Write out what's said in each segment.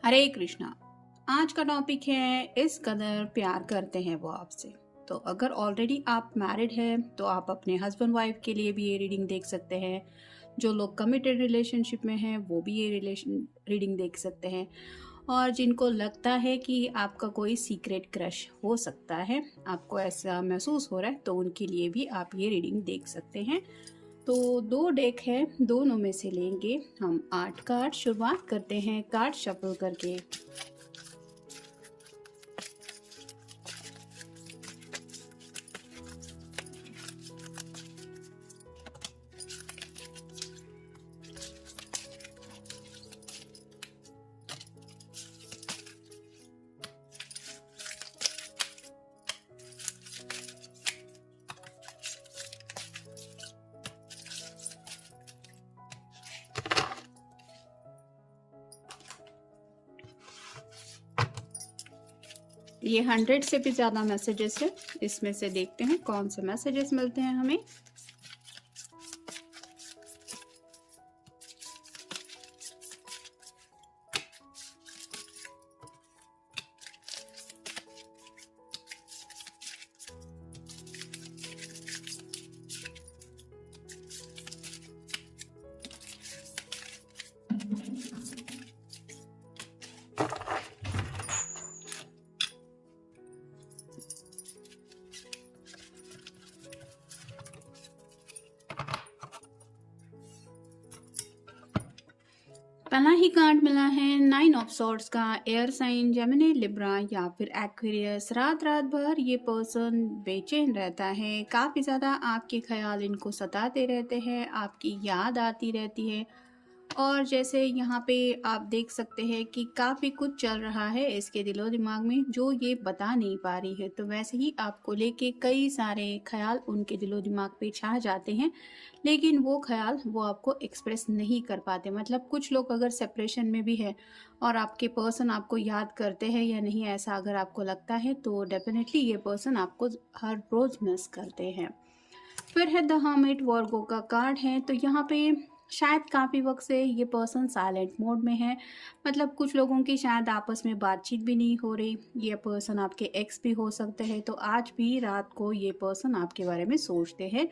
हरे कृष्णा। आज का टॉपिक है इस कदर प्यार करते हैं वो आपसे। तो अगर ऑलरेडी आप मैरिड हैं तो आप अपने हस्बैंड वाइफ के लिए भी ये रीडिंग देख सकते हैं। जो लोग कमिटेड रिलेशनशिप में हैं वो भी ये रिलेशन रीडिंग देख सकते हैं। और जिनको लगता है कि आपका कोई सीक्रेट क्रश हो सकता है, आपको ऐसा महसूस हो रहा है, तो उनके लिए भी आप ये रीडिंग देख सकते हैं। तो दो डेक है, दोनों में से लेंगे हम 8 कार्ड। शुरुआत करते हैं कार्ड शफल करके। ये 100 से भी ज़्यादा मैसेजेस है। इसमें से देखते हैं कौन से मैसेजेस मिलते हैं हमें। पहला ही कार्ड मिला है 9 ऑफ सॉर्ड्स का। एयर साइन जेमिनी, लिब्रा या फिर एक्वेरियस। रात रात भर ये पर्सन बेचैन रहता है, काफ़ी ज़्यादा आपके ख्याल इनको सताते रहते हैं, आपकी याद आती रहती है। और जैसे यहाँ पे आप देख सकते हैं कि काफ़ी कुछ चल रहा है इसके दिलो दिमाग में जो ये बता नहीं पा रही है। तो वैसे ही आपको लेके कई सारे ख्याल उनके दिलो दिमाग पे छा जाते हैं, लेकिन वो ख्याल वो आपको एक्सप्रेस नहीं कर पाते। मतलब कुछ लोग अगर सेपरेशन में भी है और आपके पर्सन आपको याद करते हैं या नहीं, ऐसा अगर आपको लगता है तो डेफिनेटली ये पर्सन आपको हर रोज़ मिस करते हैं। फिर है द हर्मिट, वर्गो का कार्ड है। तो यहाँ पे शायद काफ़ी वक्त से ये पर्सन साइलेंट मोड में है। मतलब कुछ लोगों की शायद आपस में बातचीत भी नहीं हो रही। ये पर्सन आपके एक्स भी हो सकते हैं। तो आज भी रात को ये पर्सन आपके बारे में सोचते हैं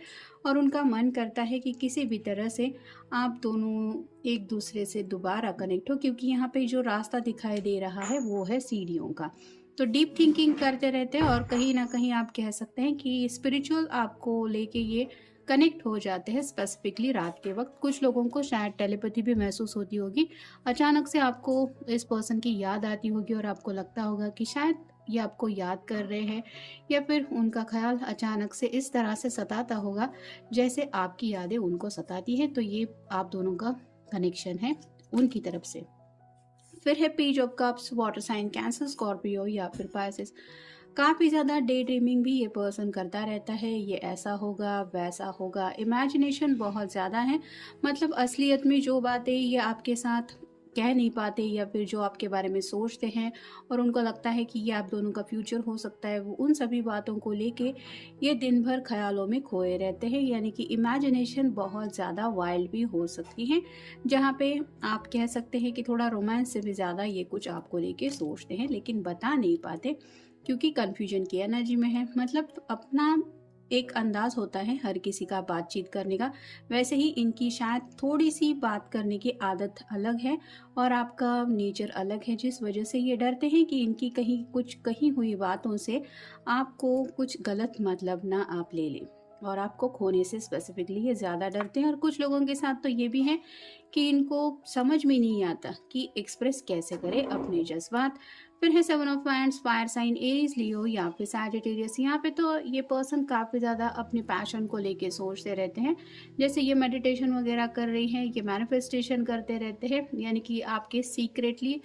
और उनका मन करता है कि किसी भी तरह से आप दोनों एक दूसरे से दोबारा कनेक्ट हो, क्योंकि यहाँ पे जो रास्ता दिखाई दे रहा है वो है सीढ़ियों का। तो डीप थिंकिंग करते रहते हैं और कहीं ना कहीं आप कह सकते हैं कि स्पिरिचुअल आपको लेके ये कनेक्ट हो जाते हैं। स्पेसिफिकली रात के वक्त कुछ लोगों को शायद टेलीपैथी भी महसूस होती होगी। अचानक से आपको इस पर्सन की याद आती होगी और आपको लगता होगा कि शायद ये आपको याद कर रहे हैं, या फिर उनका ख्याल अचानक से इस तरह से सताता होगा जैसे आपकी यादें उनको सताती हैं। तो ये आप दोनों का कनेक्शन है उनकी तरफ से। फिर है page of cups, water sign Cancer, Scorpio या फिर पाइसेस। काफ़ी ज़्यादा डे ड्रीमिंग भी ये पर्सन करता रहता है। ये ऐसा होगा वैसा होगा, इमेजिनेशन बहुत ज़्यादा है। मतलब असलियत में जो बातें ये आपके साथ कह नहीं पाते या फिर जो आपके बारे में सोचते हैं और उनको लगता है कि ये आप दोनों का फ्यूचर हो सकता है, वो उन सभी बातों को लेके ये दिन भर ख्यालों में खोए रहते हैं। यानी कि इमेजिनेशन बहुत ज़्यादा वाइल्ड भी हो सकती है, जहाँ पे आप कह सकते हैं कि थोड़ा रोमांस से भी ज़्यादा ये कुछ आपको लेके सोचते हैं, लेकिन बता नहीं पाते क्योंकि कन्फ्यूजन की एनर्जी में है। मतलब अपना एक अंदाज होता है हर किसी का बातचीत करने का, वैसे ही इनकी शायद थोड़ी सी बात करने की आदत अलग है और आपका नेचर अलग है, जिस वजह से ये डरते हैं कि इनकी कहीं कुछ कही हुई बातों से आपको कुछ गलत मतलब ना आप ले लें। और आपको खोने से स्पेसिफिकली ये ज़्यादा डरते हैं। और कुछ लोगों के साथ तो ये भी है कि इनको समझ में नहीं आता कि एक्सप्रेस कैसे करें अपने जज्बात। फिर है 7 of wands, fire sign Aries, Leo या फिर सैजिटेरियस। यहाँ पे तो ये पर्सन काफ़ी ज़्यादा अपने पैशन को लेके सोचते रहते हैं। जैसे ये मेडिटेशन वगैरह कर रही हैं, ये मैनिफेस्टेशन करते रहते हैं, यानी कि आपके सीक्रेटली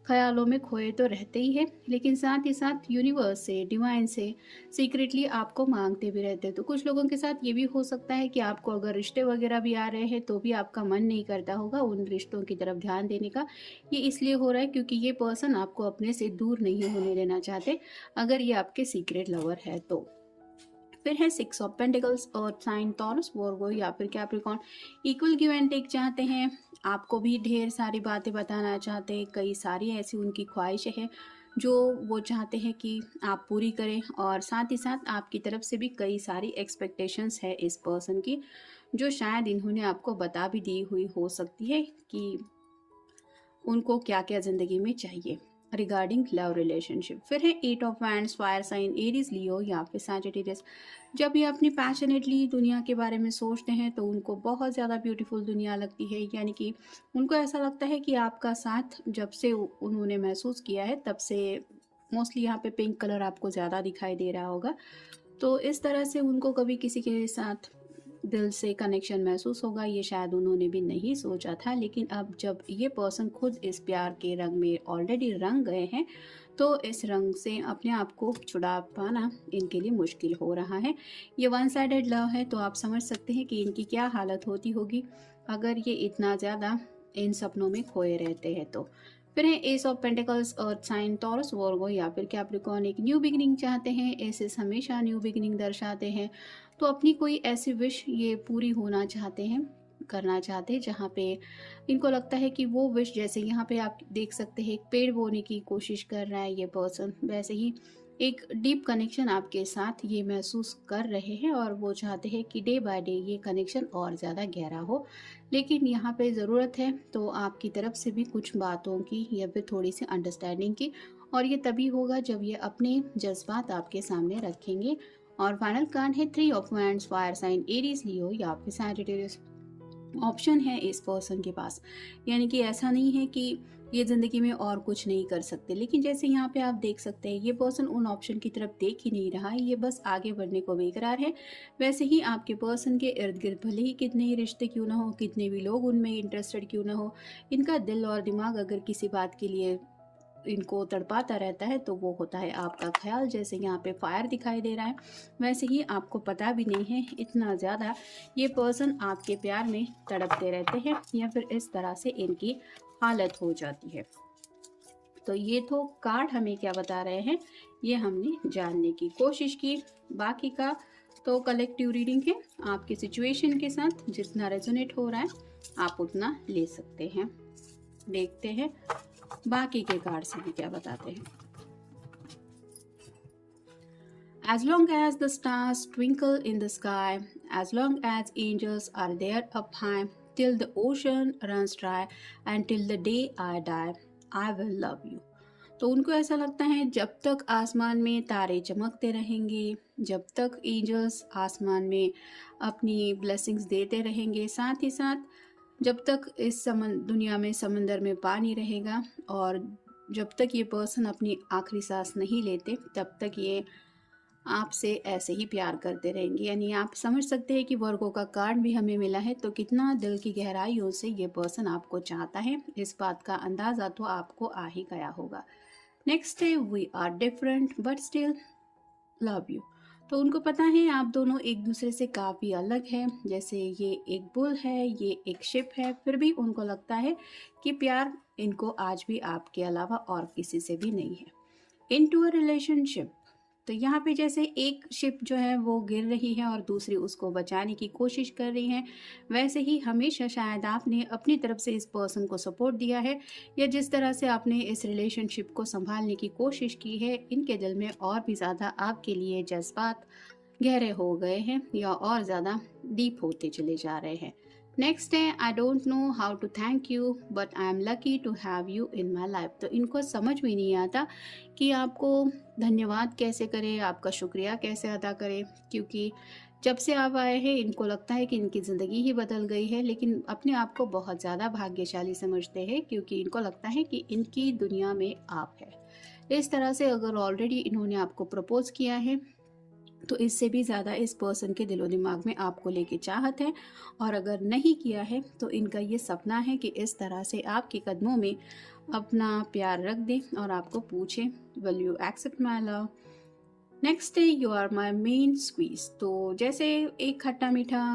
ख्यालों में खोए तो रहते ही है, लेकिन साथ ही साथ यूनिवर्स से, डिवाइन से सीक्रेटली आपको मांगते भी रहते हैं। तो कुछ लोगों के साथ ये भी हो सकता है कि आपको अगर रिश्ते वगैरह भी आ रहे हैं तो भी आपका मन नहीं करता होगा उन रिश्तों की तरफ ध्यान देने का। ये इसलिए हो रहा है क्योंकि ये पर्सन आपको अपने से दूर नहीं होने देना चाहते, अगर ये आपके सीक्रेट लवर है तो। फिर है 6 of pentacles, earth sign, Taurus, Virgo या फिर Capricorn. Equal give and take चाहते हैं, आपको भी ढेर सारी बातें बताना चाहते हैं, कई सारी ऐसी उनकी ख्वाहिशें हैं जो वो चाहते हैं कि आप पूरी करें, और साथ ही साथ आपकी तरफ से भी कई सारी एक्सपेक्टेशंस है इस पर्सन की, जो शायद इन्होंने आपको बता भी दी हुई हो सकती है कि उनको क्या-क्या ज़िंदगी में चाहिए रिगार्डिंग लव रिलेशनशिप। फिर है eight of wands, fire sign, Aries, Leo या फिर सैजिटेरियस। जब ये अपनी पैशनेटली दुनिया के बारे में सोचते हैं तो उनको बहुत ज़्यादा ब्यूटीफुल दुनिया लगती है, यानी कि उनको ऐसा लगता है कि आपका साथ जब से उन्होंने महसूस किया है तब से मोस्टली यहाँ पे पिंक कलर आपको ज़्यादा दिखाई दे रहा होगा। तो इस तरह से उनको कभी किसी के साथ दिल से कनेक्शन महसूस होगा, ये शायद उन्होंने भी नहीं सोचा था, लेकिन अब जब ये पर्सन खुद इस प्यार के रंग में ऑलरेडी रंग गए हैं तो इस रंग से अपने आप को छुड़ा पाना इनके लिए मुश्किल हो रहा है। ये वन साइडेड लव है, तो आप समझ सकते हैं कि इनकी क्या हालत होती होगी अगर ये इतना ज़्यादा इन सपनों में खोए रहते हैं तो। फिर है ace of pentacles, earth sign, Taurus, Virgo या फिर कैप्रिकॉर्न। एक न्यू बिगिनिंग चाहते हैं, एसेस हमेशा न्यू बिगिनिंग दर्शाते हैं। तो अपनी कोई ऐसी विश ये पूरी होना चाहते हैं, करना चाहते हैं जहाँ पे इनको लगता है कि वो विश, जैसे यहाँ पे आप देख सकते हैं एक पेड़ बोने की कोशिश कर रहा है ये पर्सन, वैसे ही एक डीप कनेक्शन आपके साथ ये महसूस कर रहे हैं और वो चाहते हैं कि डे बाय डे ये कनेक्शन और ज़्यादा गहरा हो। लेकिन यहाँ पे ज़रूरत है तो आपकी तरफ से भी कुछ बातों की या फिर थोड़ी सी अंडरस्टैंडिंग की, और ये तभी होगा जब ये अपने जज्बात आपके सामने रखेंगे। और फाइनल कार्ड है three of wands, fire sign, Aries, Leo या फिर सैजिटेरियस। ऑप्शन है इस पर्सन के पास, यानी कि ऐसा नहीं है कि ये ज़िंदगी में और कुछ नहीं कर सकते, लेकिन जैसे यहाँ पे आप देख सकते हैं ये पर्सन उन ऑप्शन की तरफ देख ही नहीं रहा है, ये बस आगे बढ़ने को बेकरार है। वैसे ही आपके पर्सन के इर्द गिर्द भले ही कितने ही रिश्ते क्यों ना हो, कितने भी लोग उनमें इंटरेस्टेड क्यों ना हो, इनका दिल और दिमाग अगर किसी बात के लिए इनको तड़पाता रहता है तो वो होता है आपका ख्याल। जैसे यहाँ पे फायर दिखाई दे रहा है, वैसे ही आपको पता भी नहीं है इतना ज़्यादा ये पर्सन आपके प्यार में तड़पते रहते हैं, या फिर इस तरह से इनकी हालत हो जाती है। तो ये तो कार्ड हमें क्या बता रहे हैं ये हमने जानने की कोशिश की। बाकी का तो कलेक्टिव रीडिंग है, आपके सिचुएशन के साथ जितना रेजोनेट हो रहा है आप उतना ले सकते हैं। देखते हैं बाकी के कार्ड से भी क्या बताते हैं। As long as the stars twinkle in the sky, as long as angels are there up high, till the ocean runs dry and till the day I die, I will love you. तो उनको ऐसा लगता है जब तक आसमान में तारे चमकते रहेंगे, जब तक एंजल्स आसमान में अपनी ब्लेसिंग्स देते रहेंगे, साथ ही साथ जब तक इस दुनिया में समंदर में पानी रहेगा, और जब तक ये पर्सन अपनी आखिरी सांस नहीं लेते तब तक ये आपसे ऐसे ही प्यार करते रहेंगे। यानी आप समझ सकते हैं कि वर्गो का कार्ड भी हमें मिला है, तो कितना दिल की गहराइयों से ये पर्सन आपको चाहता है, इस बात का अंदाज़ा तो आपको आ ही गया होगा। नेक्स्ट है we are different but still love you. तो उनको पता है आप दोनों एक दूसरे से काफ़ी अलग हैं, जैसे ये एक बुल है, ये एक शिप है, फिर भी उनको लगता है कि प्यार इनको आज भी आपके अलावा और किसी से भी नहीं है। इनटू अ रिलेशनशिप, तो यहाँ पे जैसे एक शिप जो है वो गिर रही है और दूसरी उसको बचाने की कोशिश कर रही है, वैसे ही हमेशा शायद आपने अपनी तरफ से इस पर्सन को सपोर्ट दिया है, या जिस तरह से आपने इस रिलेशनशिप को संभालने की कोशिश की है, इनके दिल में और भी ज़्यादा आपके लिए जज्बात गहरे हो गए हैं या और ज़्यादा डीप होते चले जा रहे हैं। नेक्स्ट है I don't know how to thank you but I am lucky to have you in my life. तो इनको समझ में नहीं आता कि आपको धन्यवाद कैसे करें, आपका शुक्रिया कैसे अदा करें, क्योंकि जब से आप आए हैं इनको लगता है कि इनकी ज़िंदगी ही बदल गई है, लेकिन अपने आप को बहुत ज़्यादा भाग्यशाली समझते हैं क्योंकि इनको लगता है कि इनकी दुनिया में आप है। इस तरह से अगर ऑलरेडी इन्होंने आपको प्रपोज किया है तो इससे भी ज़्यादा इस पर्सन के दिलो दिमाग में आपको लेके चाहत है, और अगर नहीं किया है तो इनका ये सपना है कि इस तरह से आपके कदमों में अपना प्यार रख दें और आपको पूछें will you accept my love. Next है you are my main squeeze. तो जैसे एक खट्टा मीठा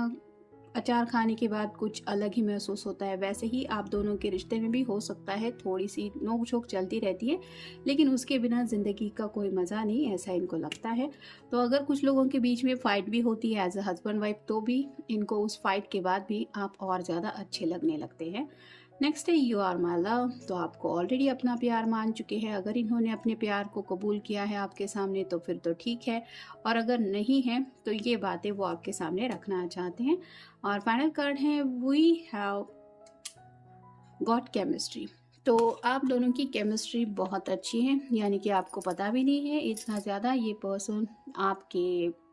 अचार खाने के बाद कुछ अलग ही महसूस होता है, वैसे ही आप दोनों के रिश्ते में भी हो सकता है थोड़ी-सी नोक-झोंक चलती रहती है, लेकिन उसके बिना ज़िंदगी का कोई मज़ा नहीं, ऐसा इनको लगता है। तो अगर कुछ लोगों के बीच में फ़ाइट भी होती है एज़ अ हस्बैंड-वाइफ, तो भी इनको उस फ़ाइट के बाद भी आप और ज़्यादा अच्छे लगने लगते हैं। नेक्स्ट है यू आर माय लव। तो आपको ऑलरेडी अपना प्यार मान चुके हैं। अगर इन्होंने अपने प्यार को कबूल किया है आपके सामने तो फिर तो ठीक है, और अगर नहीं है तो ये बातें वो आपके सामने रखना चाहते हैं। और फाइनल कार्ड है वी हैव गॉट केमिस्ट्री। तो आप दोनों की केमिस्ट्री बहुत अच्छी है, यानी कि आपको पता भी नहीं है इतना ज़्यादा ये पर्सन आपके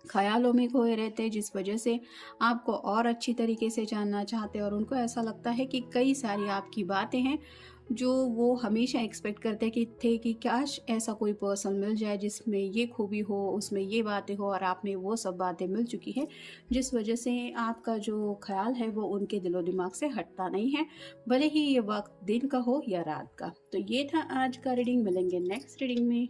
ख़यालों में खोए रहते हैं, जिस वजह से आपको और अच्छी तरीके से जानना चाहते हैं, और उनको ऐसा लगता है कि कई सारी आपकी बातें हैं जो वो हमेशा एक्सपेक्ट करते कि काश ऐसा कोई पर्सन मिल जाए जिसमें ये खूबी हो, उसमें ये बातें हो, और आप में वो सब बातें मिल चुकी हैं, जिस वजह से आपका जो ख़्याल है वो उनके दिलो दिमाग से हटता नहीं है, भले ही ये वक्त दिन का हो या रात का। तो ये था आज का रीडिंग। मिलेंगे नेक्स्ट रीडिंग में।